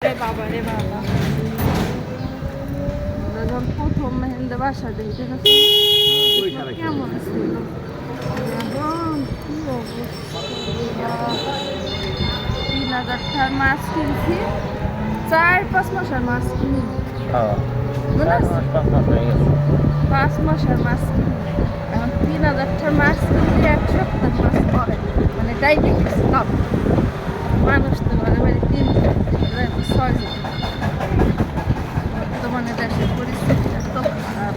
বাবা রে বাবা, যখন প্রথম মেহেন্দা বাসা দেখতে কেমন ছিল, এখন কি অবস্থা। 3000 মাছ কিনছি, 4-5 মাসের মাছ কিনি, 5 মাসের মাছ কিনি। এখন 3000 মাছ কিনলে 1 সপ্তাহ মাছ করে, মানে ডাইরেক্ট লাভ। মানুষ তো ঘরে বাড়ি 3 6 জন। বর্তমানে দেশের পরিস্থিতি এত খারাপ।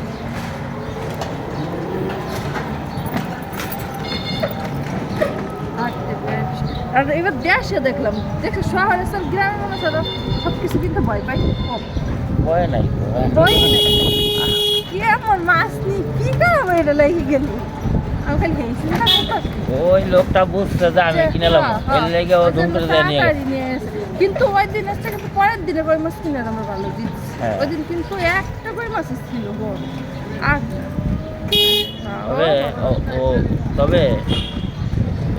আর এবার দেশে দেখলাম, দেখে শহরে সব গ্রামের মানুষ আরো সবকিছু কিন্তু ভয় পাই, কম ভয় নাই, ভয় নেই। কেমন মাছ নিয়ে কি করবো, এটা লেগে গেল। আমি খালি হেসি না, ওই লোকটা বুঝছে যে আমি কিনলাম, এর লেগে ও ধুম করে দেয় নিয়ে এসে। কিন্তু ওই দিন এসে কিন্তু পরের দিনে কই মাছ কিনে আমরা ভালো দিচ্ছি। ওই দিন কিন্তু একটা কই মাছ ছিল বড়। আর তবে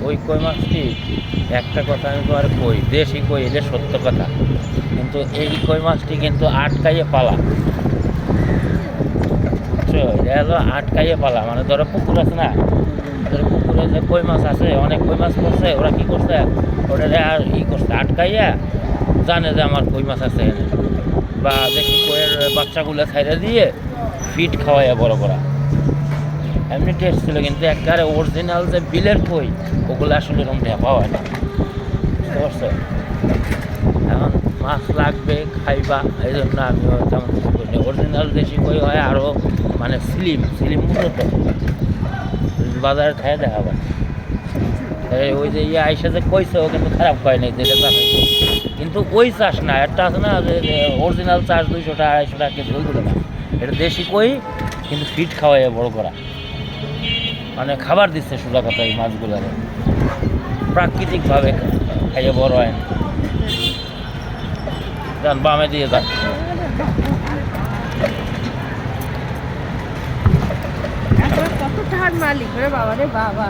ওই কই মাছটি একটা কথা আমি তোমার কই, দেশি কই, এটা সত্য কথা, কিন্তু এই কই মাছটি কিন্তু আটকাইয়ে পালা, বুঝছো? এটা হলো আটকাইয়ে পালা, মানে ধরো পুকুর আছে না, ধরো পুকুরে যে কই মাছ আছে, অনেক কই মাছ করছে, ওরা কি করছে, ওটা আর করছে আটকাইয়া, জানে যে আমার কই মাছ আছে, বা দেখি কইয়ের বাচ্চাগুলো ছাইড়ে দিয়ে ফিট খাওয়াইয়া বড় করা। এমনি টেস্ট ছিল, কিন্তু একবারে অরিজিনাল যে বিলের কই, ওগুলো আসলে এরকম পাওয়া হয় না, বুঝতে পারছো? এখন মাছ লাগবে খাইবা, এই জন্য আমি তেমন কিছু করি না। অরিজিনাল দেশি কই হয় আরও মানে স্লিম মূলত বাজারে খাই দেখাবা। ওই যে আইসা যে কইছে, ও কিন্তু খারাপ কয় নাই, যেটা চাষে, কিন্তু ওই চাষ না, একটা আছে না যে অরিজিনাল চাষ 200 টাকা 250 টাকা কেজি, ওইগুলো না, এটা দেশি কই কিন্তু ফিট খাওয়াই বড় করা, মানে খাবার দিচ্ছে সোজা কথা। এই মাছগুলো প্রাকৃতিকভাবে খাইয়ে বড় হয় না। যান বামে দিয়ে যান। কত টাকার মালিক রে বাবা রে বাবা।